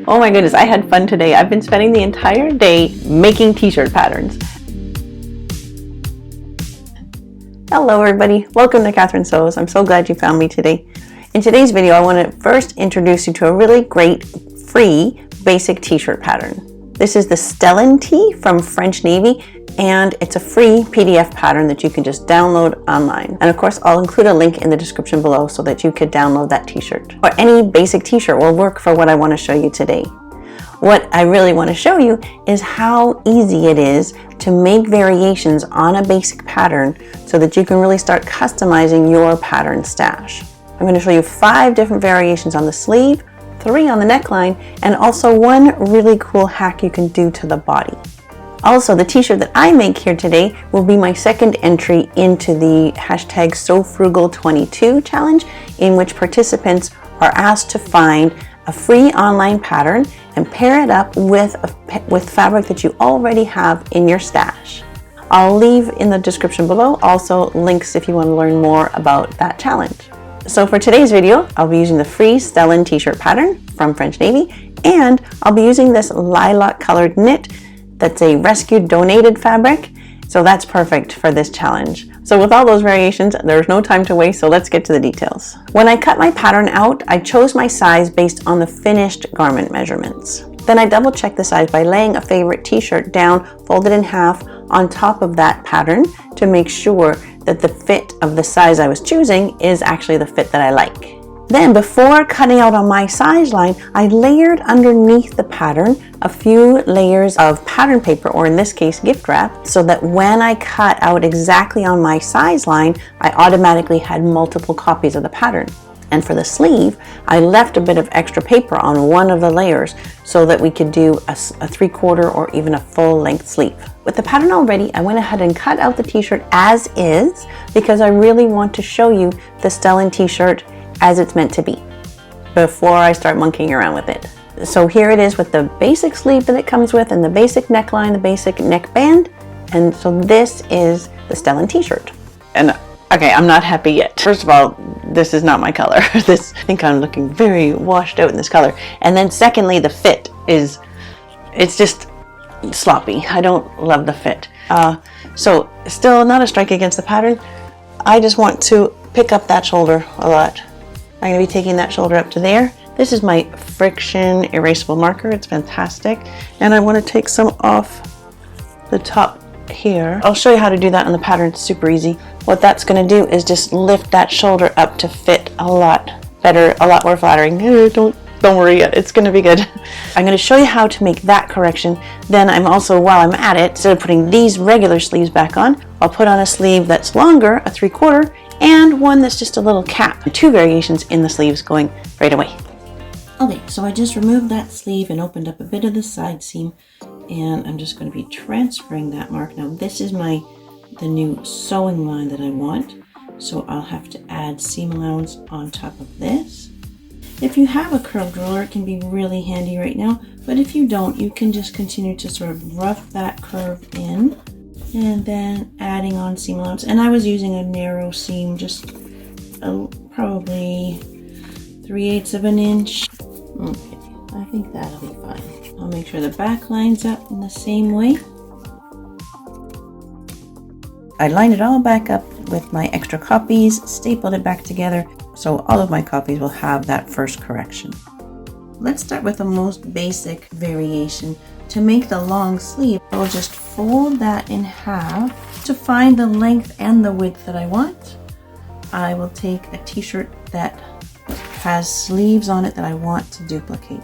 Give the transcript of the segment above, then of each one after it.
Oh my goodness, I had fun today. I've been spending the entire day making t-shirt patterns. Hello everybody, welcome to Catherine Sews. I'm so glad you found me today. In today's video, I want to first introduce you to a really great free basic t-shirt pattern. This is the Stellan tee from French Navy, and it's a free PDF pattern that you can just download online. And of course, I'll include a link in the description below so that you could download that t-shirt. Or any basic t-shirt will work for what I want to show you today. What I really want to show you is how easy it is to make variations on a basic pattern so that you can really start customizing your pattern stash. I'm going to show you 5 different variations on the sleeve, 3 on the neckline, and also one really cool hack you can do to the body. Also, the t-shirt that I make here today will be my second entry into the hashtag SewFrugal22 challenge, in which participants are asked to find a free online pattern and pair it up with fabric that you already have in your stash. I'll leave in the description below also links if you want to learn more about that challenge. So for today's video, I'll be using the free Stellan t-shirt pattern from French Navy, and I'll be using this lilac colored knit that's a rescued donated fabric, so that's perfect for this challenge. So with all those variations, there's no time to waste, so let's get to the details. When I cut my pattern out, I chose my size based on the finished garment measurements. Then I double checked the size by laying a favorite t-shirt down, folded in half, on top of that pattern to make sure that the fit of the size I was choosing is actually the fit that I like. Then, before cutting out on my size line, I layered underneath the pattern a few layers of pattern paper, or in this case, gift wrap, so that when I cut out exactly on my size line, I automatically had multiple copies of the pattern. And for the sleeve, I left a bit of extra paper on one of the layers so that we could do a 3/4 or even a full length sleeve. With the pattern already, I went ahead and cut out the t-shirt as is because I really want to show you the Stellan t-shirt as it's meant to be before I start monkeying around with it. So here it is with the basic sleeve that it comes with, and the basic neckline, the basic neckband. And so this is the Stellan t-shirt. And okay, I'm not happy yet. First of all, this is not my color. I think I'm looking very washed out in this color. And then secondly, the fit it's just sloppy. I don't love the fit. So still not a strike against the pattern. I just want to pick up that shoulder a lot. I'm going to be taking that shoulder up to there. This is my friction erasable marker. It's fantastic. And I want to take some off the top here. I'll show you how to do that on the pattern. It's super easy. What that's going to do is just lift that shoulder up to fit a lot better, a lot more flattering. Don't worry yet. It's going to be good. I'm going to show you how to make that correction. Then I'm also, while I'm at it, instead of putting these regular sleeves back on, I'll put on a sleeve that's longer, a 3/4, and one that's just a little cap. 2 variations in the sleeves going right away. Okay, so I just removed that sleeve and opened up a bit of the side seam, and I'm just going to be transferring that mark. Now this is the new sewing line that I want, so I'll have to add seam allowance on top of this. If you have a curved ruler, it can be really handy right now, but if you don't, you can just continue to sort of rough that curve in, and then adding on seam allowance. And I was using a narrow seam, just probably 3/8 of an inch. Okay, I think that'll be fine. I'll make sure the back lines up in the same way. I lined it all back up with my extra copies, stapled it back together, so all of my copies will have that first correction. Let's start with the most basic variation. To make the long sleeve, I'll just fold that in half. To find the length and the width that I want, I will take a t-shirt that has sleeves on it that I want to duplicate.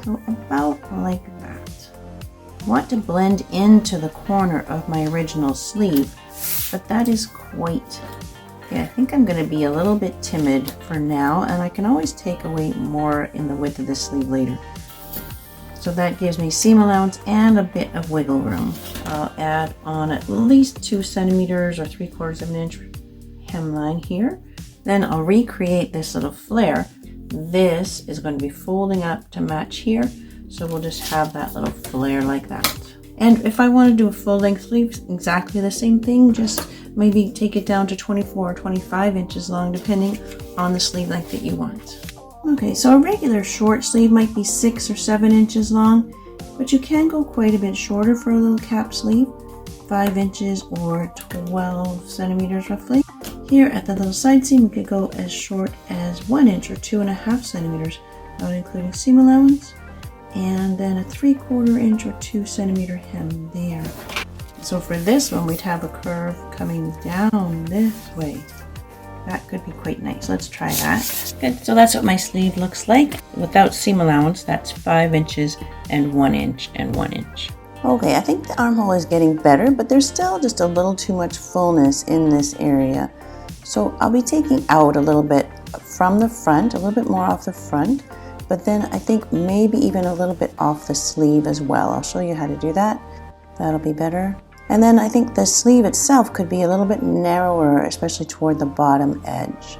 So about like that. I want to blend into the corner of my original sleeve, but that is quite... Yeah, I think I'm going to be a little bit timid for now, and I can always take away more in the width of the sleeve later. So that gives me seam allowance and a bit of wiggle room. I'll add on at least 2 centimeters or 3/4 of an inch hemline here. Then I'll recreate this little flare. This is going to be folding up to match here, so we'll just have that little flare like that. And if I want to do a full length sleeve, exactly the same thing, just maybe take it down to 24 or 25 inches long, depending on the sleeve length that you want. Okay, so a regular short sleeve might be 6 or 7 inches long, but you can go quite a bit shorter for a little cap sleeve, 5 inches or 12 centimeters roughly. Here at the little side seam, we could go as short as 1 inch or 2.5 centimeters, not including seam allowance, and then a 3/4 inch or 2 centimeter hem there. So for this one, we'd have a curve coming down this way. That could be quite nice. Let's try that. Good, so that's what my sleeve looks like. Without seam allowance, that's 5 inches and 1 inch and 1 inch. Okay, I think the armhole is getting better, but there's still just a little too much fullness in this area. So I'll be taking out a little bit from the front, a little bit more off the front, but then I think maybe even a little bit off the sleeve as well. I'll show you how to do that. That'll be better. And then I think the sleeve itself could be a little bit narrower, especially toward the bottom edge.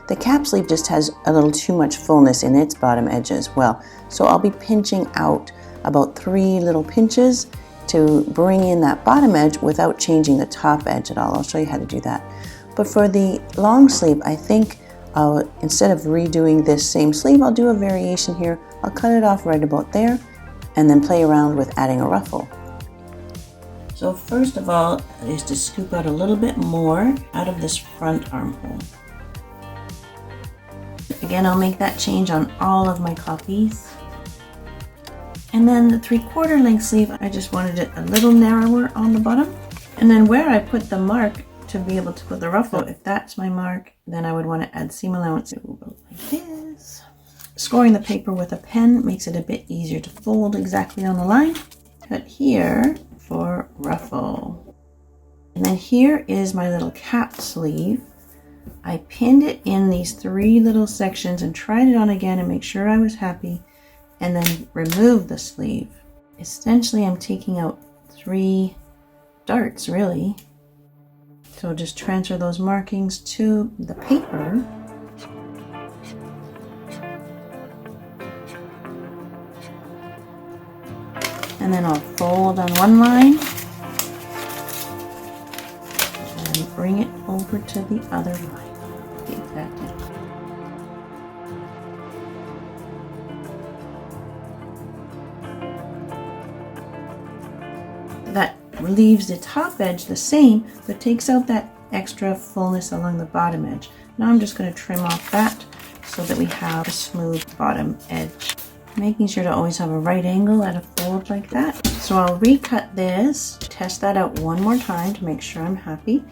The cap sleeve just has a little too much fullness in its bottom edge as well. So I'll be pinching out about 3 little pinches to bring in that bottom edge without changing the top edge at all. I'll show you how to do that. But for the long sleeve, I think instead of redoing this same sleeve, I'll do a variation here. I'll cut it off right about there and then play around with adding a ruffle. So first of all is to scoop out a little bit more out of this front armhole. Again, I'll make that change on all of my copies. And then the 3/4 length sleeve, I just wanted it a little narrower on the bottom. And then where I put the mark to be able to put the ruffle, if that's my mark, then I would want to add seam allowance like this. Scoring the paper with a pen makes it a bit easier to fold exactly on the line. Cut here for ruffle. And then here is my little cap sleeve. I pinned it in these 3 little sections and tried it on again and make sure I was happy, and then remove the sleeve. Essentially, I'm taking out 3 darts really. So just transfer those markings to the paper. And then I'll fold on one line and bring it over to the other line. Get that in. That leaves the top edge the same, but takes out that extra fullness along the bottom edge. Now I'm just going to trim off that so that we have a smooth bottom edge. Making sure to always have a right angle at a fold like that. So I'll recut this, test that out one more time to make sure I'm happy.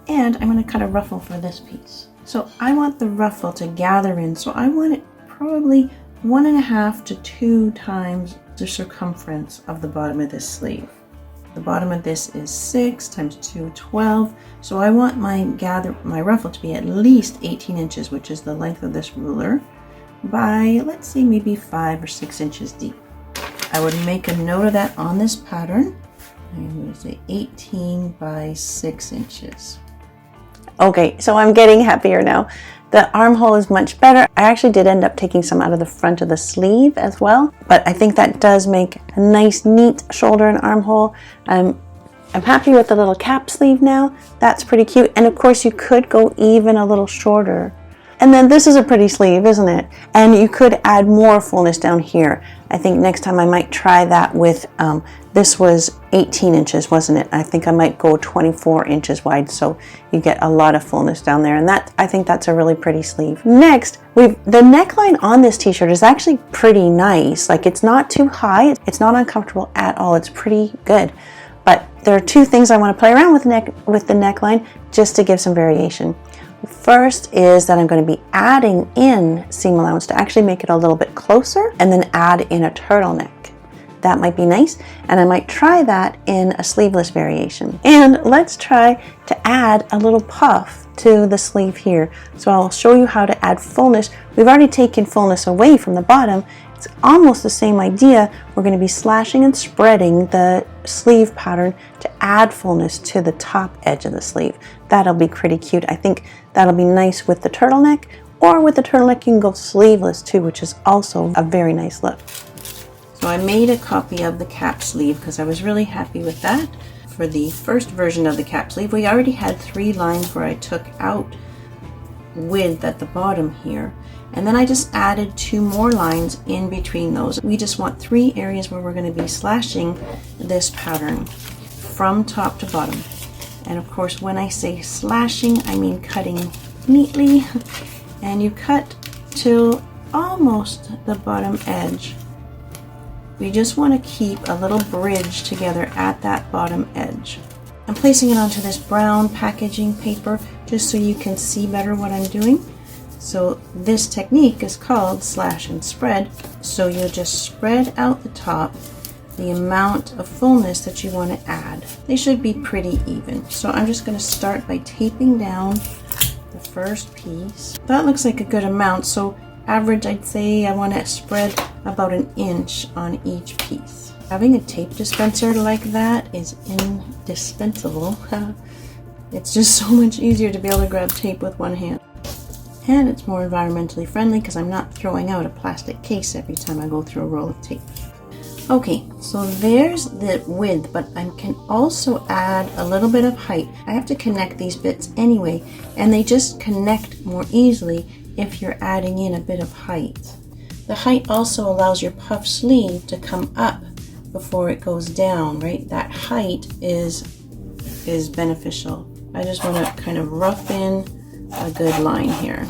And I'm going to cut a ruffle for this piece. So I want the ruffle to gather in, so I want it probably 1.5 to 2 times the circumference of the bottom of this sleeve. The bottom of this is 6 times 2, 12. So I want my ruffle to be at least 18 inches, which is the length of this ruler, by, let's say, maybe 5 or 6 inches deep. I would make a note of that on this pattern. I'm going to say 18 by 6 inches. Okay, so I'm getting happier now. The armhole is much better. I actually did end up taking some out of the front of the sleeve as well, but I think that does make a nice, neat shoulder and armhole. I'm happy with the little cap sleeve now. That's pretty cute. And of course, you could go even a little shorter. And then this is a pretty sleeve, isn't it? And you could add more fullness down here. I think next time I might try that with, this was 18 inches, wasn't it? I think I might go 24 inches wide, so you get a lot of fullness down there. And that, I think that's a really pretty sleeve. Next, the neckline on this t-shirt is actually pretty nice. Like, it's not too high, it's not uncomfortable at all. It's pretty good. But there are 2 things I want to play around with the neckline just to give some variation. First is that I'm going to be adding in seam allowance to actually make it a little bit closer, and then add in a turtleneck. That might be nice, and I might try that in a sleeveless variation. And let's try to add a little puff to the sleeve here. So I'll show you how to add fullness. We've already taken fullness away from the bottom. It's almost the same idea. We're going to be slashing and spreading the sleeve pattern to add fullness to the top edge of the sleeve. That'll be pretty cute. I think that'll be nice with the turtleneck, or with the turtleneck you can go sleeveless too, which is also a very nice look. So I made a copy of the cap sleeve because I was really happy with that. For the first version of the cap sleeve, we already had 3 lines where I took out width at the bottom here. And then I just added 2 more lines in between those. We just want 3 areas where we're going to be slashing this pattern from top to bottom. And of course, when I say slashing, I mean cutting neatly. And you cut till almost the bottom edge. We just want to keep a little bridge together at that bottom edge. I'm placing it onto this brown packaging paper just so you can see better what I'm doing. So this technique is called slash and spread. So you'll just spread out the top the amount of fullness that you want to add. They should be pretty even. So I'm just going to start by taping down the first piece. That looks like a good amount. So average, I'd say I want to spread about 1 inch on each piece. Having a tape dispenser like that is indispensable. It's just so much easier to be able to grab tape with one hand. And it's more environmentally friendly because I'm not throwing out a plastic case every time I go through a roll of tape. Okay, so there's the width, but I can also add a little bit of height. I have to connect these bits anyway, and they just connect more easily if you're adding in a bit of height. The height also allows your puff sleeve to come up before it goes down, right? That height is beneficial. I just want to kind of rough in a good line here.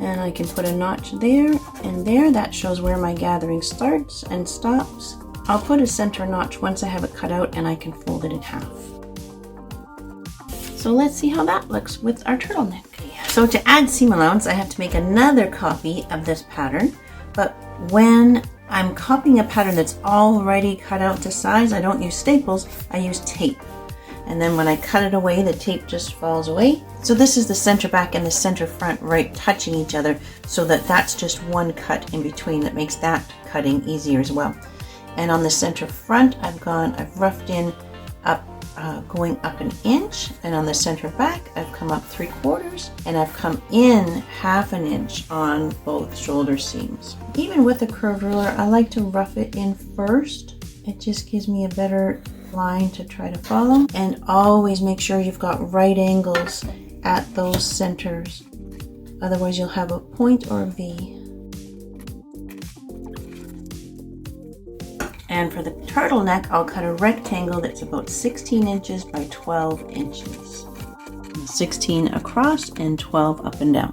And I can put a notch there and there. That shows where my gathering starts and stops. I'll put a center notch once I have it cut out and I can fold it in half. So let's see how that looks with our turtleneck. So to add seam allowance, I have to make another copy of this pattern. But when I'm copying a pattern that's already cut out to size, I don't use staples, I use tape. And then when I cut it away, the tape just falls away. So this is the center back and the center front right touching each other, so that that's just one cut in between that makes that cutting easier as well. And on the center front, I've roughed in up, going up 1 inch, and on the center back, I've come up 3/4, and I've come in 1/2 inch on both shoulder seams. Even with a curved ruler, I like to rough it in first. It just gives me a better line to try to follow, and always make sure you've got right angles at those centers, otherwise you'll have a point or a V. And for the turtleneck, I'll cut a rectangle that's about 16 inches by 12 inches. 16 across and 12 up and down.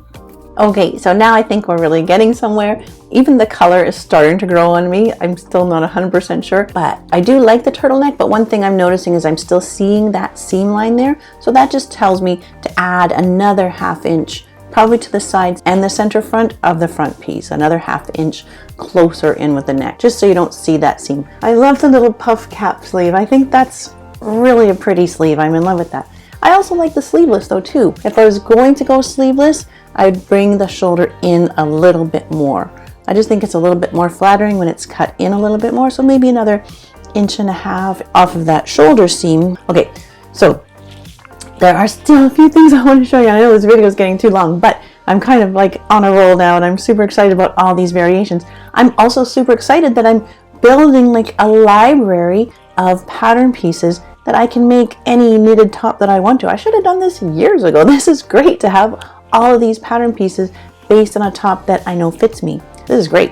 Okay, so now I think we're really getting somewhere. Even the color is starting to grow on me. I'm still not 100% sure, but I do like the turtleneck. But one thing I'm noticing is I'm still seeing that seam line there. So that just tells me to add another 1/2 inch, probably to the sides and the center front of the front piece. Another 1/2 inch closer in with the neck, just so you don't see that seam. I love the little puff cap sleeve. I think that's really a pretty sleeve. I'm in love with that. I also like the sleeveless though too. If I was going to go sleeveless, I'd bring the shoulder in a little bit more. I just think it's a little bit more flattering when it's cut in a little bit more. So maybe another 1.5 inches off of that shoulder seam. Okay, so there are still a few things I want to show you. I know this video is getting too long, but I'm kind of like on a roll now and I'm super excited about all these variations. I'm also super excited that I'm building like a library of pattern pieces that I can make any knitted top that I want to. I should have done this years ago. This is great to have all of these pattern pieces based on a top that I know fits me. This is great.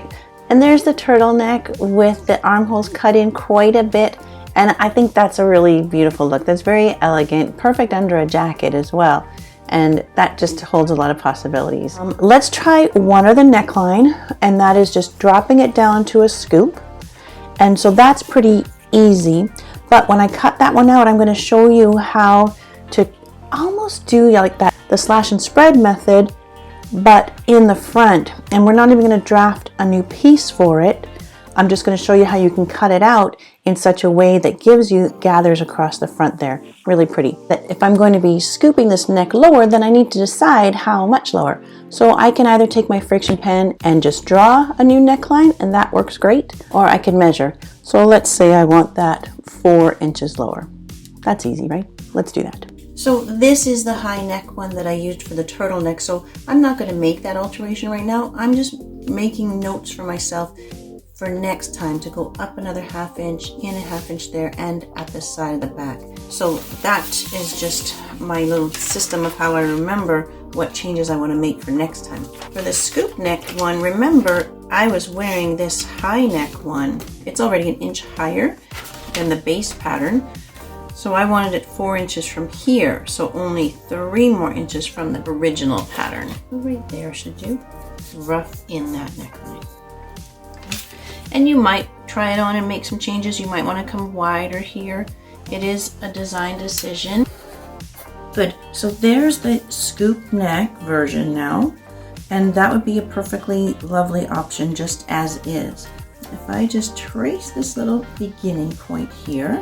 And there's the turtleneck with the armholes cut in quite a bit. And I think that's a really beautiful look. That's very elegant, perfect under a jacket as well. And that just holds a lot of possibilities. Let's try one other neckline, and that is just dropping it down to a scoop. And so that's pretty easy. But when I cut that one out, I'm going to show you how to almost do like that, the slash and spread method, but in the front. And we're not even going to draft a new piece for it. I'm just going to show you how you can cut it out in such a way that gives you gathers across the front there. Really pretty. That if I'm going to be scooping this neck lower, then I need to decide how much lower. So I can either take my friction pen and just draw a new neckline, and that works great, or I can measure. So let's say I want that 4 inches lower. That's easy, right? Let's do that. So this is the high neck one that I used for the turtleneck. So I'm not going to make that alteration right now. I'm just making notes for myself for next time to go up another 1/2 inch, in a 1/2 inch there, and at the side of the back. So that is just my little system of how I remember what changes I want to make for next time. For the scoop neck one, remember I was wearing this high neck one. It's already 1 inch higher than the base pattern. So I wanted it 4 inches from here, so only 3 more inches from the original pattern. Right there should do. Rough in that neckline. And you might try it on and make some changes. You might want to come wider here. It is a design decision. Good, so there's the scoop neck version now, and that would be a perfectly lovely option just as is. If I just trace this little beginning point here,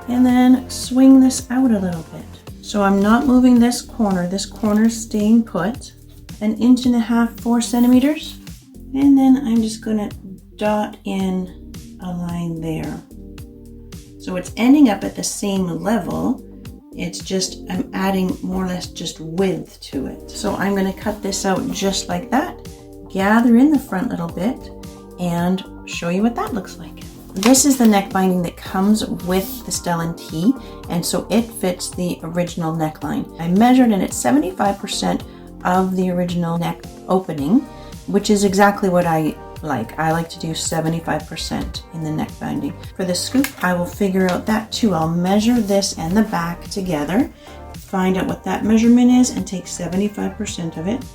and then swing this out a little bit. So I'm not moving this corner's staying put, 1.5 inches, 4 centimeters. And then I'm just gonna dot in a line there. So it's ending up at the same level. It's just, I'm adding more or less just width to it. So I'm gonna cut this out just like that, gather in the front little bit, and show you what that looks like. This is the neck binding that comes with the Stellan T, and so it fits the original neckline. I measured and it's 75% of the original neck opening, which is exactly what I like. I like to do 75% in the neck binding. For the scoop, I will figure out that too. I'll measure this and the back together, find out what that measurement is, and take 75% of it.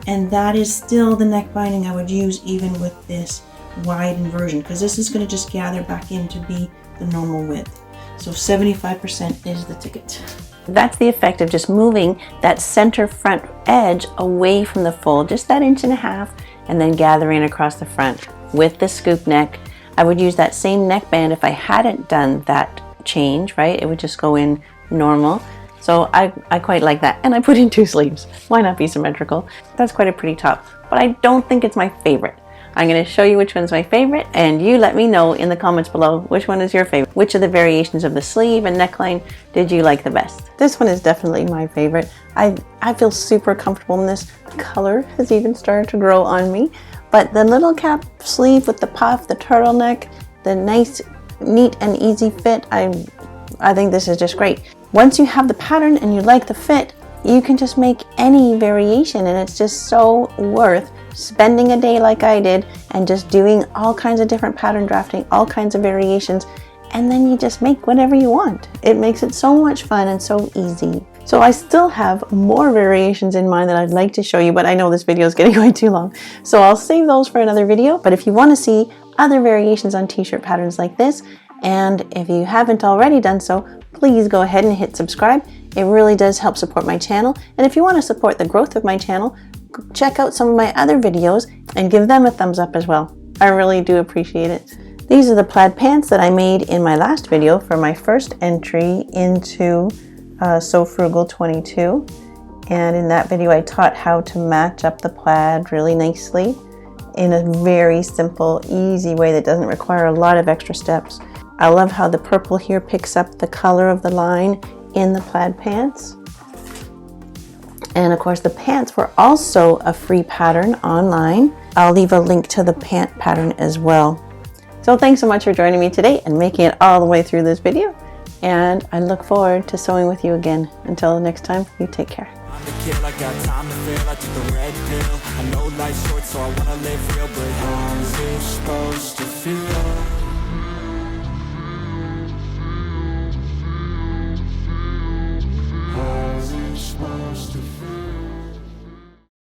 And that is still the neck binding I would use even with this widened version, because this is going to just gather back in to be the normal width. So 75% is the ticket. That's the effect of just moving that center front edge away from the fold, just that 1.5 inches, and then gathering across the front. With the scoop neck, I would use that same neckband if I hadn't done that change, right? It would just go in normal. So I quite like that. And I put in 2 sleeves. Why not be symmetrical? That's quite a pretty top, but I don't think it's my favorite. I'm going to show you which one's my favorite, and you let me know in the comments below which one is your favorite. Which of the variations of the sleeve and neckline did you like the best? This one is definitely my favorite. I feel super comfortable in this. The color has even started to grow on me, but the little cap sleeve with the puff, the turtleneck, the nice, neat and easy fit, I think this is just great. Once you have the pattern and you like the fit, you can just make any variation, and it's just so worth spending a day like I did and just doing all kinds of different pattern drafting, all kinds of variations, and then you just make whatever you want. It makes it so much fun and so easy. So I still have more variations in mind that I'd like to show you, but I know this video is getting way too long. So I'll save those for another video. But if you want to see other variations on t-shirt patterns like this, and if you haven't already done so, please go ahead and hit subscribe. It really does help support my channel. And if you want to support the growth of my channel, check out some of my other videos and give them a thumbs up as well. I really do appreciate it. These are the plaid pants that I made in my last video for my first entry into So Frugal 22. And in that video I taught how to match up the plaid really nicely in a very simple, easy way that doesn't require a lot of extra steps. I love how the purple here picks up the color of the line in the plaid pants. And of course the pants were also a free pattern online. I'll leave a link to the pant pattern as well. So thanks so much for joining me today and making it all the way through this video. And I look forward to sewing with you again. Until next time, you take care. I'm the kid, I got time to feel, I took the red pill. I know life's short, so I wanna live real, but how's it supposed to feel?